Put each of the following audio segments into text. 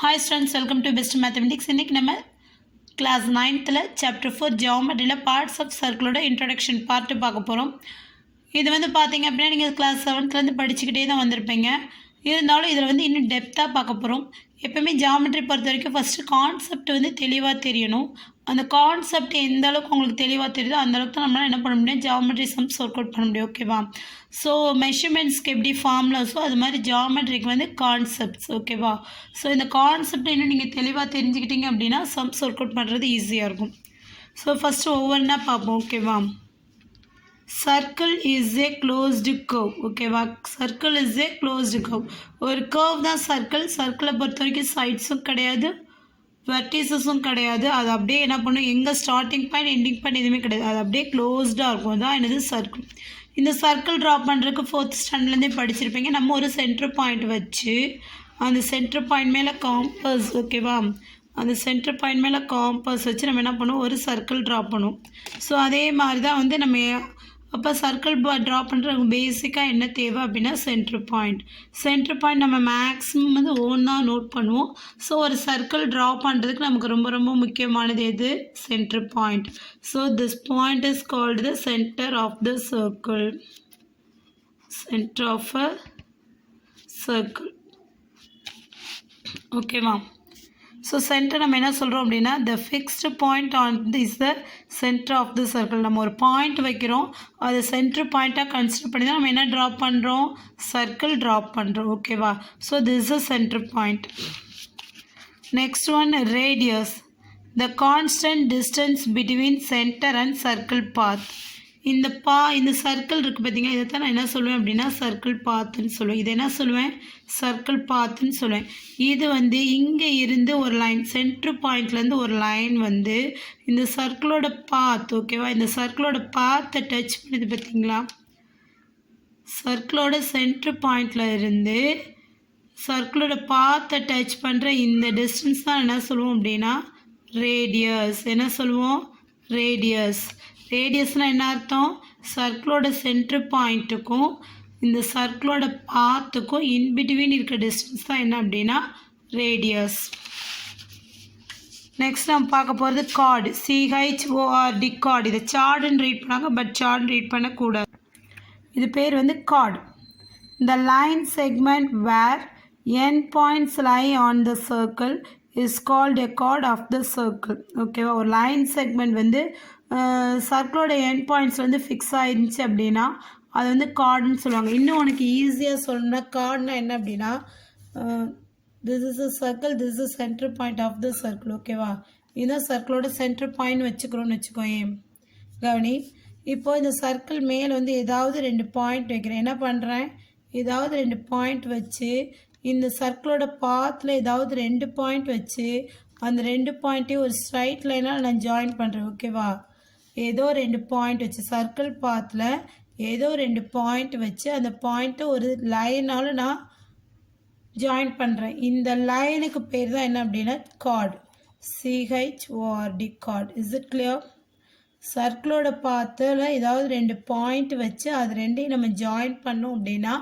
Hi students, welcome to Best Mathematics. இன்னைக்கு நம்ம class 9th chapter 4 geometry parts of circle introduction part பார்க்க போறோம். இது வந்து பாத்தீங்க அப்படினா நீங்க class 7th ல இருந்து படிச்சிட்டே தான் வந்திருப்பீங்க. இருந்தாலும் இதுல வந்து இன்னும் டெப்தா பார்க்க போறோம். எப்பவுமே geometry பொறுத்த வரைக்கும் first கான்செப்ட் வந்து தெளிவா தெரியணும். அந்த கான்செப்ட் எந்த அளவுக்கு உங்களுக்கு தெளிவா தெரியுதோ அந்த அளவுக்கு நம்மளால என்ன பண்ண முடியும் geometry sums work out பண்ண முடியும். ஓகேவா? So measurementsக்கு எப்படி ஃபார்முலாஸோ அது மாதிரி geometryக்கு வந்து கான்செப்ட்ஸ். ஓகேவா? ஸோ இந்த கான்செப்ட் இன்னும் நீங்கள் தெளிவாக தெரிஞ்சுக்கிட்டீங்க அப்படின்னா சம்ஸ் ஒர்க் அவுட் பண்ணுறது ஈஸியாக இருக்கும். ஸோ ஃபஸ்ட்டு ஒவ்வொன்றா பார்ப்போம். ஓகேவா? Circle is a closed curve. ஓகேவா? Circle is a closed curve. ஒரு கர்வ் தான் சர்க்கிள். சர்க்கிளை பொறுத்த வரைக்கும் சைட்ஸும் கிடையாது, வெர்டிசஸும் கிடையாது. அது அப்படியே என்ன பண்ணும், எங்கே ஸ்டார்டிங் பாயிண்ட் எண்டிங் பாயிண்ட் எதுவுமே கிடையாது. அது அப்படியே க்ளோஸ்டாக இருக்கும். தான் என்னது சர்க்கிள். இந்த சர்க்கிள் ட்ரா பண்ணுறதுக்கு 4th ஸ்டாண்டர்ட்லேருந்தே படிச்சிருப்பீங்க. நம்ம ஒரு சென்டர் பாயிண்ட் வச்சு அந்த சென்டர் பாயிண்ட் மேலே காம்பஸ். ஓகேவா? அந்த சென்டர் பாயிண்ட் மேலே காம்பஸ் வச்சு நம்ம என்ன பண்ணுவோம், ஒரு சர்க்கிள் ட்ரா பண்ணுவோம். ஸோ அதே மாதிரி தான் வந்து நம்ம அப்போ சர்க்கிள் ட்ரா பண்ணுறதுக்கு பேசிக்காக என்ன தேவை அப்படின்னா சென்டர் பாயிண்ட். சென்டர் பாயிண்ட் நம்ம மேக்ஸிமம் வந்து ஒன்றா நோட் பண்ணுவோம். ஸோ ஒரு சர்க்கிள் ட்ரா பண்ணுறதுக்கு நமக்கு ரொம்ப ரொம்ப முக்கியமானது எது? Centre point. So this point is called the centre of the circle. Centre of a circle. ஓகேவா? ஸோ சென்டர் நம்ம என்ன சொல்கிறோம் அப்படின்னா the fixed point on is the centre of the circle. நம்ம ஒரு பாயிண்ட் வைக்கிறோம், அது சென்டர் பாயிண்ட்டாக கன்சிடர் பண்ணி தான் நம்ம என்ன ட்ரா பண்ணுறோம், சர்க்கிள் ட்ரா பண்ணுறோம். ஓகேவா? So this is a centre point. Next one radius, the constant distance between centre and circle path. இந்த சர்க்கிள் இருக்குது பார்த்தீங்கன்னா, இதை தான் நான் என்ன சொல்லுவேன் அப்படின்னா சர்க்கிள் பாத்துன்னு சொல்லுவேன். இதை என்ன சொல்லுவேன், சர்க்கிள் பாத்துன்னு சொல்லுவேன். இது வந்து இங்கே இருந்து ஒரு லைன், சென்டர் பாயிண்ட்லேருந்து ஒரு லைன் வந்து இந்த சர்க்கிளோட பாத். ஓகேவா? இந்த சர்க்கிளோட பாத்தை டச் பண்ணுது பார்த்தீங்களா? சர்க்கிளோட சென்டர் பாயிண்டில் இருந்து சர்க்கிளோட பாத்தை டச் பண்ணுற இந்த டிஸ்டன்ஸ் தான் என்ன சொல்லுவோம் அப்படின்னா ரேடியஸ். என்ன சொல்லுவோம்? ரேடியஸ். ரேடியஸ்னால் என்ன அர்த்தம்? சர்க்கிளோட சென்டர் பாயிண்ட்டுக்கும் இந்த சர்க்கிளோட பாத்துக்கும் இன்பிட்வீன் இருக்க டிஸ்டன்ஸ் தான் என்ன அப்படின்னா ரேடியஸ். நெக்ஸ்ட் நம்ம பார்க்க போகிறது கார்டு. CHORD card. இதை சார்டுன்னு ரீட் பண்ணாங்க, பட் சார்டுன்னு ரீட் பண்ணக்கூடாது. இது பேர் வந்து card. The line segment where end points lie on the circle is called a chord of the circle. ஓகேவா? ஒரு லைன் செக்மெண்ட் வந்து சர்க்கிளோட எண்ட் பாயிண்ட்ஸ் வந்து ஃபிக்ஸ் ஆயிருந்துச்சு அப்படின்னா அது வந்து கார்டுன்னு சொல்லுவாங்க. இன்னும் உனக்கு ஈஸியாக சொல்லணும்னா கார்டுனா என்ன அப்படின்னா this is a circle, this is centre point of the circle. ஓகேவா? இதுதான் சர்க்கிளோட சென்டர் பாயிண்ட் வச்சுக்கிறோன்னு வச்சுக்கோயேன். கவனி, இப்போது இந்த சர்க்கிள் மேலே வந்து ஏதாவது 2 பாயிண்ட் வைக்கிறேன். என்ன பண்ணுறேன், ஏதாவது 2 பாயிண்ட் வச்சு இந்த சர்க்கிளோட பாத்தில் ஏதாவது 2 பாயிண்ட் வச்சு அந்த 2 பாயிண்ட்டையும் ஒரு ஸ்ட்ரைட் லைனால் நான் ஜாயின் பண்ணுறேன். ஓகேவா? ஏதோ 2 பாயிண்ட் வச்சு சர்க்கிள் பாத்தில் ஏதோ 2 பாயிண்ட் வச்சு அந்த பாயிண்ட்டை ஒரு லைனால் நான் ஜாயின் பண்ணுறேன். இந்த லைனுக்கு பேர் தான் என்ன அப்படின்னா card. CHORD card. Is it clear? சர்க்கிளோட பாத்தில் ஏதாவது 2 பாயிண்ட் வச்சு அது ரெண்டையும் நம்ம ஜாயின் பண்ணோம் அப்படின்னா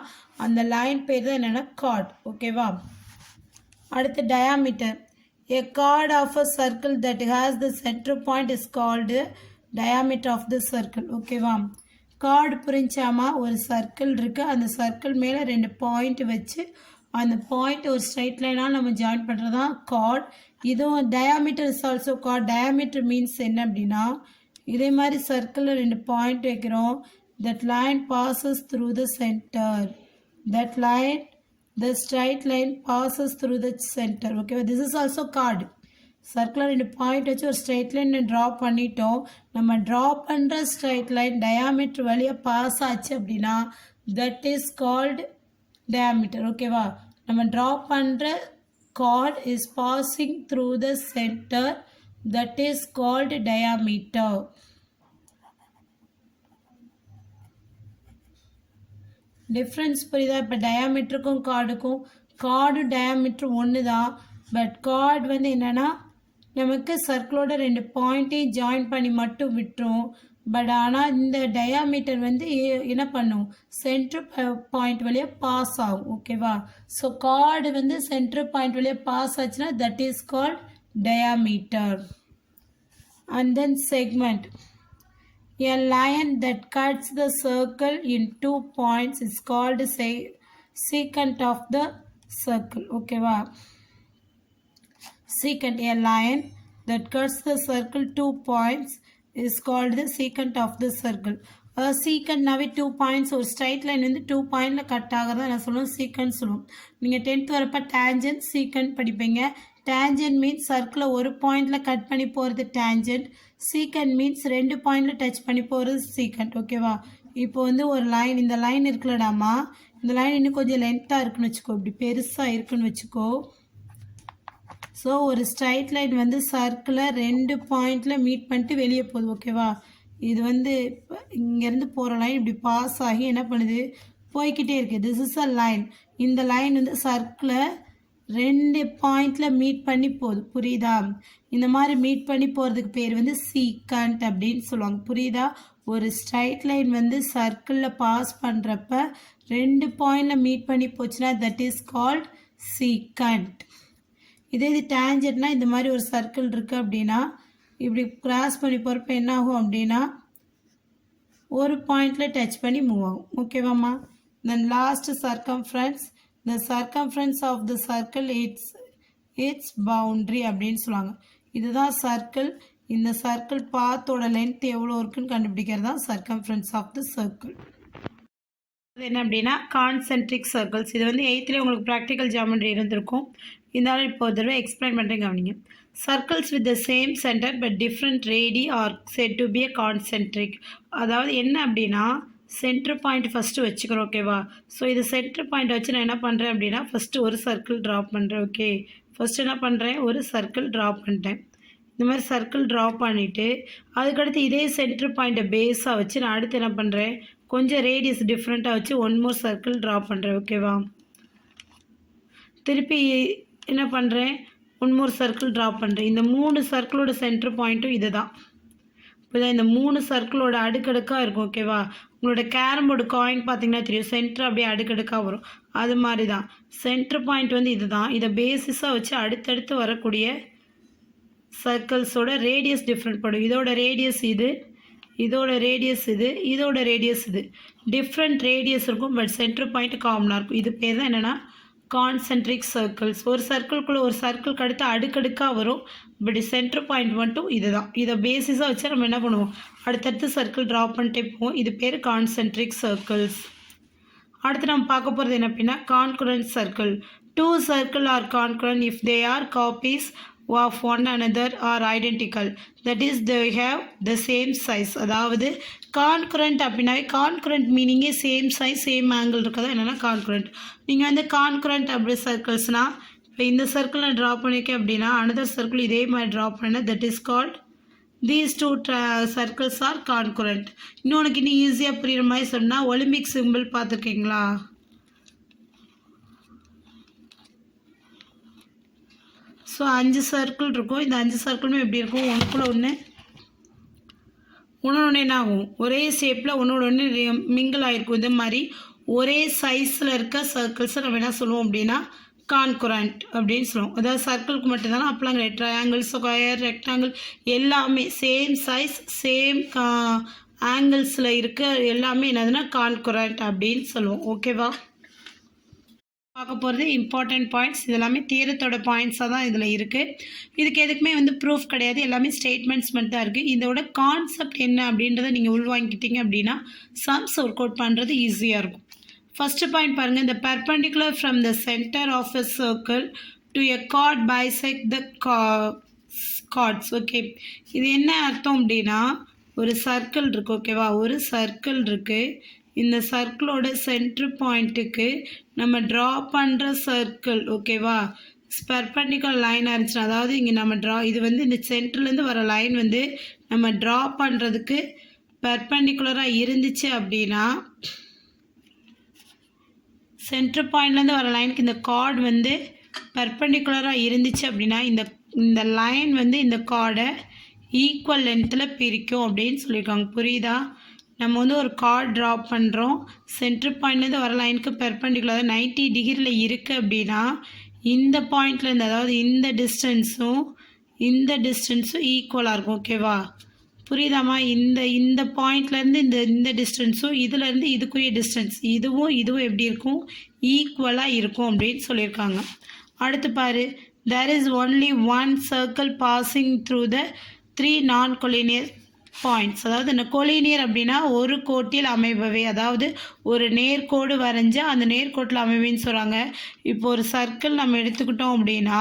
அந்த லைன் பேர் தான் என்னென்னா கார்டு. ஓகேவா? அடுத்து diameter. A chord of a circle that has the center point is called diameter of the circle. ஓகேவா? கார்டு புரிஞ்சாமா? ஒரு சர்க்கிள் இருக்குது, அந்த சர்க்கிள் மேலே 2 பாயிண்ட் வச்சு அந்த பாயிண்ட் ஒரு ஸ்ட்ரைட் லைனால் நம்ம ஜாயின் பண்ணுறது தான் கார்டு. இதுவும் diameter is also card. Diameter means என்ன அப்படின்னா இதே மாதிரி சர்க்கிளில் 2 பாயிண்ட் வைக்கிறோம். that line passes through the center. that line, the straight line passes through the center. Okay, this is also chord. சர்க்கிளில் 2 பாயிண்ட் வச்சு ஒரு ஸ்ட்ரைட் லைன் ட்ரா பண்ணிட்டோம். நம்ம ட்ரா பண்ணுற ஸ்ட்ரைட் லைன் டயாமீட்டர் வழியாக பாஸ் ஆச்சு அப்படின்னா தட் இஸ் கால்டு டயாமீட்டர். ஓகேவா? நம்ம ட்ரா பண்ணுற card is passing through the centre, that is called diameter. Difference புரியுதா? இப்போ டயாமீட்டருக்கும் கார்டுக்கும், கார்டு டயாமீட்டர் ஒன்று தான், பட் கார்டு வந்து என்னென்னா நமக்கு சர்க்கிளோட 2 பாயிண்ட்டையும் ஜாயின் பண்ணி மட்டும் விட்டுரும். பட் ஆனால் இந்த டயாமீட்டர் வந்து என்ன பண்ணும், சென்டர் பாயிண்ட் வழியாக பாஸ் ஆகும். ஓகேவா? ஸோ கார்டு வந்து சென்டர் பாயிண்ட் வழியாக பாஸ் ஆச்சுன்னா that is called diameter. And then segment. A line that cuts the circle in 2 points is called secant of the circle. Okay, wow. Secant, a line that cuts the circle 2 points is called the secant of the circle. சீக்கண்ட்னாவே 2 points, ஒரு straight line வந்து 2 பாயிண்டில் cut ஆகிறதா நான் சொல்லுவோம் secant சொல்லுவோம். நீங்கள் 10th வரப்போ tangent secant படிப்பீங்க. Tangent means சர்க்கிளை ஒரு பாயிண்டில் கட் பண்ணி போகிறது டேஞ்சன்ட். சீக்கண்ட் மீன்ஸ் 2 பாயிண்டில் டச் பண்ணி போகிறது சீக்கண்ட். ஓகேவா? இப்போ வந்து ஒரு லைன், இந்த லைன் இருக்குல்லடாமா, இந்த லைன் இன்னும் கொஞ்சம் லென்த்தாக இருக்குன்னு வச்சுக்கோ, இப்படி பெருசாக இருக்குன்னு வச்சுக்கோ. ஸோ ஒரு ஸ்ட்ரைட் லைன் வந்து சர்க்கிளை 2 பாயிண்டில் மீட் பண்ணிட்டு வெளியே போகுது. ஓகேவா? இது வந்து இங்கேருந்து போகிற லைன் இப்படி பாஸ் ஆகி என்ன பண்ணுது, போய்கிட்டே இருக்குது. This is a line. இந்த லைன் வந்து சர்க்கிளை 2 பாயிண்டில் மீட் பண்ணி போகுது. புரியுதா? இந்த மாதிரி மீட் பண்ணி போகிறதுக்கு பேர் வந்து சீக்கண்ட் அப்படின்னு சொல்லுவாங்க. புரியுதா? ஒரு ஸ்ட்ரைட் லைன் வந்து சர்க்கிளில் பாஸ் பண்ணுறப்ப 2 பாயிண்டில் மீட் பண்ணி போச்சுன்னா தட் இஸ் கால்ட் சீக்கண்ட். இதே இது டேஞ்சன்ட்னா இந்த மாதிரி ஒரு சர்க்கிள் இருக்குது அப்படின்னா இப்படி கிராஸ் பண்ணி போகிறப்ப என்ன ஆகும் அப்படின்னா ஒரு பாயிண்டில் டச் பண்ணி மூவ் ஆகும். ஓகேவாம்மா? Then last circumference. the circumference of the circle its boundary அப்படின்னு சொல்லுவாங்க. இதுதான் சர்க்கிள். இந்த சர்க்கிள் பாத்தோட லென்த் எவ்வளோ இருக்குன்னு கண்டுபிடிக்கிறது தான் circumference of the circle. அது என்ன அப்படின்னா கான்சென்ட்ரிக் சர்க்கிள்ஸ். இது வந்து 8th உங்களுக்கு ப்ராக்டிக்கல் ஜியாமெட்ரி இருந்திருக்கும். இருந்தாலும் இப்போ ஒரு தடவை எக்ஸ்பிளைன் பண்ணுறேங்க கவனிங்க. Circles with the same center but different radii are said to be a concentric. அதாவது என்ன அப்படின்னா சென்டர் பாயிண்ட் ஃபஸ்ட்டு வச்சுக்கிறோம். ஓகேவா? ஸோ இது சென்டர் பாயிண்ட் வச்சு நான் என்ன பண்ணுறேன் அப்படின்னா ஃபஸ்ட்டு ஒரு சர்க்கிள் ட்ரா பண்ணுறேன். ஓகே, ஃபஸ்ட்டு என்ன பண்ணுறேன், ஒரு சர்க்கிள் ட்ரா பண்ணிட்டேன். இந்த மாதிரி சர்க்கிள் ட்ரா பண்ணிவிட்டு அதுக்கடுத்து இதே சென்டர் பாயிண்ட்டை பேஸாக வச்சு நான் அடுத்து என்ன பண்ணுறேன், கொஞ்சம் ரேடியஸ் டிஃப்ரெண்ட்டாக வச்சு 1 more சர்க்கிள் ட்ரா பண்ணுறேன். ஓகேவா? திருப்பி என்ன பண்ணுறேன், 1 more சர்க்கிள் ட்ரா பண்ணுறேன். இந்த 3 சர்க்கிளோட சென்டர் பாயிண்ட்டும் இது தான். இப்போ தான் இந்த 3 சர்க்கிளோட அடுக்கடுக்காக இருக்கும். ஓகேவா? உங்களோட கேரம் போர்டு காயின் பார்த்தீங்கன்னா தெரியும், சென்டர் அப்படியே அடுக்கடுக்காக வரும். அது மாதிரி தான் சென்டர் பாயிண்ட் வந்து இது தான். இதை பேசிஸாக வச்சு அடுத்தடுத்து வரக்கூடிய சர்க்கிள்ஸோட ரேடியஸ் டிஃப்ரெண்ட் படும். இதோட ரேடியஸ் இது, இதோட ரேடியஸ் இது, இதோட ரேடியஸ் இது. டிஃப்ரெண்ட் ரேடியஸ் இருக்கும் பட் சென்டர் பாயிண்ட் காமனாக இருக்கும். இது பேர் தான் என்னென்னா கான்சென்ட்ரிக் சர்க்கிள்ஸ். ஒரு சர்க்கிள்குள்ளே ஒரு சர்க்கிள்க்கு அடுத்து அடுக்கடுக்காக வரும் பட் சென்டர் பாயிண்ட் மட்டும் இது தான். இதை பேசிஸாக வச்சு நம்ம என்ன பண்ணுவோம், அடுத்தடுத்து சர்க்கிள் ட்ரா பண்ணிட்டே போவோம். இது பேர் கான்சென்ட்ரிக் சர்க்கிள்ஸ். அடுத்து நம்ம பார்க்க போகிறது என்ன அப்படின்னா congruent circle. 2 circles are concurrent if they are copies of one another or identical, that is they have the same size. அதாவது கான்குரண்ட் அப்படின்னாவே கான்குரண்ட் மீனிங்கே சேம் சைஸ் சேம் ஆங்கிள் இருக்கதா என்னென்னா கான்குரண்ட். நீங்கள் வந்து கான்குரண்ட் அப்படி சர்க்கிள்ஸ்னால் இப்போ இந்த சர்க்கிள் நான் ட்ரா பண்ணியிருக்கேன் அப்படின்னா அனதர் சர்க்கிள் இதே மாதிரி ட்ரா பண்ணேன்னா that is called these 2 circles are concurrent. இன்னொன்று இன்னும் ஈஸியாக புரியுற மாதிரி சொன்னால் ஒலிம்பிக் சிம்பிள் பார்த்துருக்கீங்களா? ஸோ 5 சர்க்கிள் இருக்கும். இந்த 5 சர்க்கிளுமே எப்படி இருக்கும், ஒன்றுக்குள்ள ஒன்று என்ன ஆகும், ஒரே ஷேப்பில் ஒன்றோட ஒன்று மிங்கிள் ஆகிருக்கும். இது மாதிரி ஒரே சைஸில் இருக்க சர்க்கிள்ஸை நம்ம என்ன சொல்லுவோம் அப்படின்னா கான்குரண்ட் அப்படின்னு சொல்லுவோம். அதாவது சர்க்கிளுக்கு மட்டும்தானே அப்பெல்லாம் கிடையாது, ட்ரையாங்கிள், ஸ்கொயர், ரெக்டாங்கிள் எல்லாமே சேம் சைஸ் சேம் ஆங்கிள்ஸில் இருக்க எல்லாமே என்னதுன்னா கான்குரண்ட் அப்படின்னு சொல்லுவோம். ஓகேவா? பார்க்க போகிறது இம்பார்ட்டன்ட் பாயிண்ட்ஸ். இது எல்லாமே தியரத்தோட பாயிண்ட்ஸாக தான் இதில் இருக்குது. இதுக்கு எதுக்குமே வந்து ப்ரூஃப் கிடையாது, எல்லாமே ஸ்டேட்மெண்ட்ஸ் மட்டும் தான் இருக்குது. இதோட கான்செப்ட் என்ன அப்படின்றத நீங்கள் உள்வாங்கிட்டீங்க அப்படின்னா சம்ஸ் ஒர்க் அவுட் பண்ணுறது ஈஸியாக இருக்கும். ஃபஸ்ட்டு பாயிண்ட் பாருங்கள், இந்த perpendicular from the centre of a circle to a chord bisect the chords. Okay, இது என்ன அர்த்தம் அப்படின்னா ஒரு சர்க்கிள் இருக்குது. ஓகேவா? ஒரு சர்க்கிள் இருக்குது. இந்த சர்க்கிளோட சென்டர் பாயிண்ட்டுக்கு நம்ம ட்ரா பண்ணுற சர்க்கிள் ஓகேவா பெர்பெண்டிகுலர் லைனாக இருந்துச்சுன்னா, அதாவது இங்கே நம்ம இது வந்து இந்த சென்டர்லேருந்து வர லைன் வந்து நம்ம ட்ரா பண்ணுறதுக்கு பெர்பெண்டிகுலராக இருந்துச்சு அப்படின்னா, சென்டர் பாயிண்ட்லேருந்து வர லைனுக்கு இந்த கார்டு வந்து பெர்பெண்டிகுலராக இருந்துச்சு அப்படின்னா இந்த லைன் வந்து இந்த கார்டை ஈக்குவல் லென்த்தில் பிரிக்கும் அப்படின்னு சொல்லியிருக்காங்க. புரியுதா? நம்ம வந்து ஒரு கார்டு ட்ரா பண்ணுறோம். சென்டர் பாயிண்ட்லேருந்து வர லைனுக்கு பெர்பெண்டிகுலர் 90 டிகிரியில் இருக்குது அப்படின்னா இந்த பாயிண்ட்லேருந்து, அதாவது இந்த டிஸ்டன்ஸும் ஈக்குவலாக இருக்கும். ஓகேவா? புரியுதாம்மா? இந்த பாயிண்ட்லேருந்து இந்த டிஸ்டன்ஸும் இதுலேருந்து இதுக்குரிய டிஸ்டன்ஸ் இதுவும் எப்படி இருக்கும்? ஈக்குவலாக இருக்கும் அப்படின்னு சொல்லியிருக்காங்க. அடுத்து பாரு, there is only one circle passing through the 3 non-collinear points. அதாவது இந்த கொலினியர் அப்படின்னா ஒரு கோட்டில் அமைபவை, அதாவது ஒரு நேர்கோடு வரைஞ்சி அந்த நேர்கோட்டில் அமைவைன்னு சொல்கிறாங்க. இப்போ ஒரு சர்க்கிள் நம்ம எடுத்துக்கிட்டோம் அப்படின்னா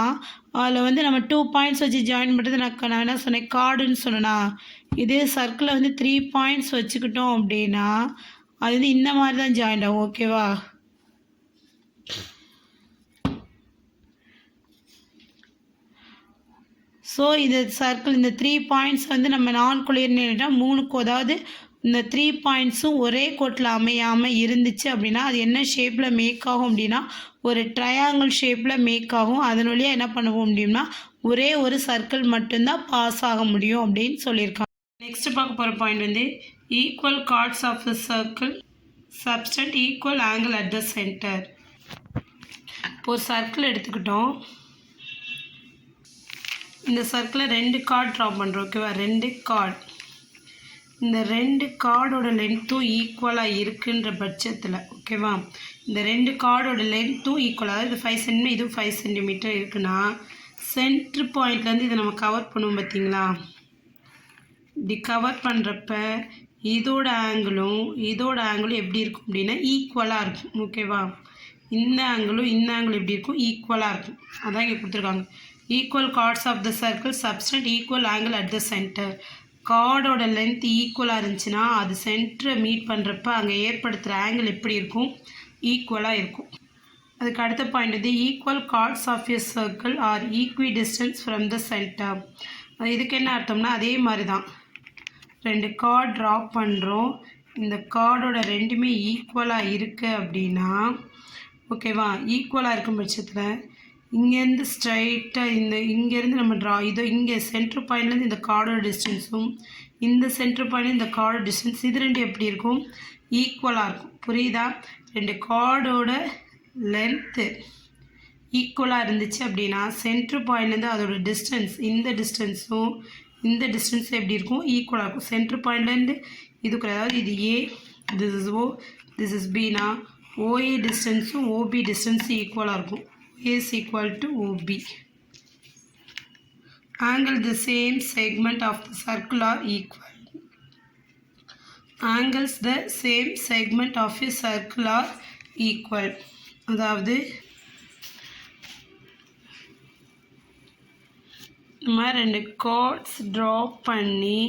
அதில் வந்து நம்ம 2 பாயிண்ட்ஸ் வச்சு ஜாயின் பண்ணுறது நான் என்ன சொன்னேன்? கார்டுன்னு சொன்னேன்னா, இதே சர்க்கிளில் வந்து 3 பாயிண்ட்ஸ் வச்சுக்கிட்டோம் அப்படின்னா அது வந்து இந்த மாதிரி தான் ஜாயின் ஆகும். ஓகேவா? ஸோ இந்த சர்க்கிள் இந்த 3 பாயிண்ட்ஸ் வந்து நம்ம நான்-கொலினியர்னா 3 அதாவது இந்த 3 பாயிண்ட்ஸும் ஒரே கோட்டில் அமையாமல் இருந்துச்சு அப்படின்னா அது என்ன ஷேப்பில் மேக் ஆகும் அப்படின்னா ஒரு ட்ரையாங்கிள் ஷேப்பில் மேக் ஆகும். அதன் வழியாக என்ன பண்ணுவோம் அப்படின்னா ஒரே ஒரு சர்க்கிள் மட்டும்தான் பாஸ் ஆக முடியும் அப்படின்னு சொல்லியிருக்காங்க. நெக்ஸ்ட் பார்க்க போகிற பாயிண்ட் வந்து equal chords of the circle subtend equal angle at the centre. இப்போ ஒரு சர்க்கிள் எடுத்துக்கிட்டோம். இந்த சர்க்கிளில் 2 கார்டு ட்ரா பண்ணுறோம். ஓகேவா? 2 கார்டு, இந்த 2 கார்டோட லென்த்தும் ஈக்குவலாக இருக்குன்ற பட்சத்தில், ஓகேவா, இந்த 2 கார்டோட லென்த்தும் ஈக்குவலாக, அதாவது இது 5 சென்டிமீட்டர் இதுவும் 5 சென்டிமீட்டர் இருக்குன்னா சென்ட்ரு பாயிண்ட்லேருந்து இதை நம்ம கவர் பண்ணுவோம். பார்த்தீங்களா? இப்படி கவர் பண்ணுறப்ப இதோட ஆங்கிளும் எப்படி இருக்கும் அப்படின்னா ஈக்குவலாக இருக்கும். ஓகேவா? இந்த ஆங்கிளும் எப்படி இருக்கும்? ஈக்குவலாக இருக்கும். அதான் இங்கே கொடுத்துருக்காங்க. Equal chords of the circle subtend equal angle at the centre. கார்டோட லென்த் ஈக்குவலாக இருந்துச்சுன்னா அது சென்டரை மீட் பண்ணுறப்ப அங்கே ஏற்படுத்துகிற ஆங்கிள் எப்படி இருக்கும்? ஈக்குவலாக இருக்கும். அதுக்கு அடுத்த பாயிண்ட் வந்து equal chords of a circle are equidistance from the centre. இதுக்கு என்ன அர்த்தம்னா அதே மாதிரி தான் 2 கார்டு ட்ரா பண்ணுறோம். இந்த கார்டோட ரெண்டுமே ஈக்குவலாக இருக்குது அப்படின்னா, ஓகேவா, ஈக்குவலாக இருக்கும் பட்சத்தில் இங்கேருந்து ஸ்ட்ரைட்டாக இங்கேருந்து நம்ம இங்கே சென்ட்ரு பாயிண்ட்லேருந்து இந்த கார்டோட டிஸ்டன்ஸும் இந்த சென்ட்ரு பாயிண்ட் இந்த கார்டோட டிஸ்டன்ஸ் இது 2 எப்படி இருக்கும்? ஈக்குவலாக இருக்கும். புரியுதா? 2 கார்டோட லென்த்து ஈக்குவலாக இருந்துச்சு அப்படின்னா சென்ட்ரு பாயிண்ட்லேருந்து அதோட டிஸ்டன்ஸ் இந்த டிஸ்டன்ஸும் எப்படி இருக்கும்? ஈக்குவலாக இருக்கும். சென்ட்ரு பாயிண்ட்லேருந்து இதுக்குள்ள, அதாவது இது A, this is O, this is பினா ஓஏ டிஸ்டன்ஸும் ஓபி டிஸ்டன்ஸும் ஈக்குவலாக இருக்கும். A is equal to OB. Angle the same segment of the circle are equal. Angles the same segment of a circle are equal. அதாவது நம்ம 2 cards draw பண்ணி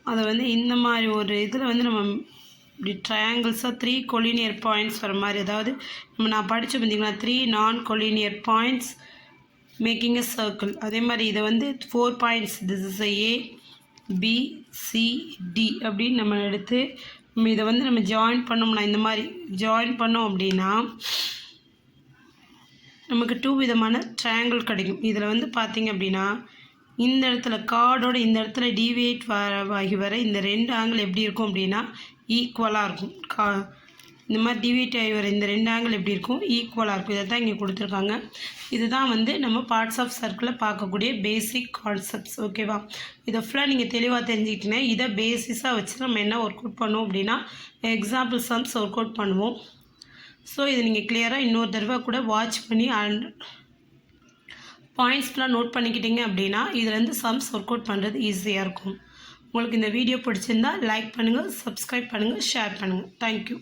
அதை வந்து இந்த மாதிரி ஒரு இதில் வந்து நம்ம இப்படி ட்ரையாங்கிள்ஸாக 3 கொலினியர் பாயிண்ட்ஸ் வர மாதிரி, அதாவது நான் படித்து பார்த்தீங்களா 3 non-collinear points making a circle. அதே மாதிரி இதை வந்து 4 points, this is A B C D அப்படின்னு நம்ம எடுத்து இதை வந்து நம்ம ஜாயின் பண்ணோம்னா இந்த மாதிரி ஜாயின் பண்ணோம் அப்படின்னா நமக்கு 2 விதமான ட்ரையாங்கிள் கிடைக்கும். இதில் வந்து பார்த்திங்க அப்படின்னா இந்த இடத்துல கார்டோட இந்த இடத்துல டிவியேட் ஆகி வர இந்த 2 ஆங்கிள் எப்படி இருக்கும் அப்படின்னா ஈக்குவலாக இருக்கும். இந்த மாதிரி டிவியேட் ஆகி வர இந்த 2 ஆங்கிள் எப்படி இருக்கும்? ஈக்குவலாக இருக்கும். இதை தான் இங்கே கொடுத்துருக்காங்க. இதுதான் வந்து நம்ம பார்ட்ஸ் ஆஃப் சர்க்கிளில் பார்க்கக்கூடிய பேசிக் கான்செப்ட்ஸ். ஓகேவா? இதை ஃபுல்லாக நீங்கள் தெளிவாக தெரிஞ்சுக்கிட்டீங்கன்னா இதை பேசிஸாக வச்சு நம்ம என்ன ஒர்க் அவுட் பண்ணுவோம் அப்படின்னா எக்ஸாம்பிள் சம்ஸ் ஒர்க் அவுட் பண்ணுவோம். ஸோ இது நீங்கள் கிளியராக இன்னொரு தடவை கூட வாட்ச் பண்ணி பாயிண்ட்ஸ்லாம் நோட் பண்ணிக்கிட்டீங்க அப்படின்னா இதுலேருந்து சம்ஸ் ஒர்க் அவுட் பண்ணுறது ஈஸியாக இருக்கும். உங்களுக்கு இந்த வீடியோ பிடிச்சிருந்தா லைக் பண்ணுங்கள், சப்ஸ்கிரைப் பண்ணுங்கள், ஷேர் பண்ணுங்கள். தேங்க்யூ.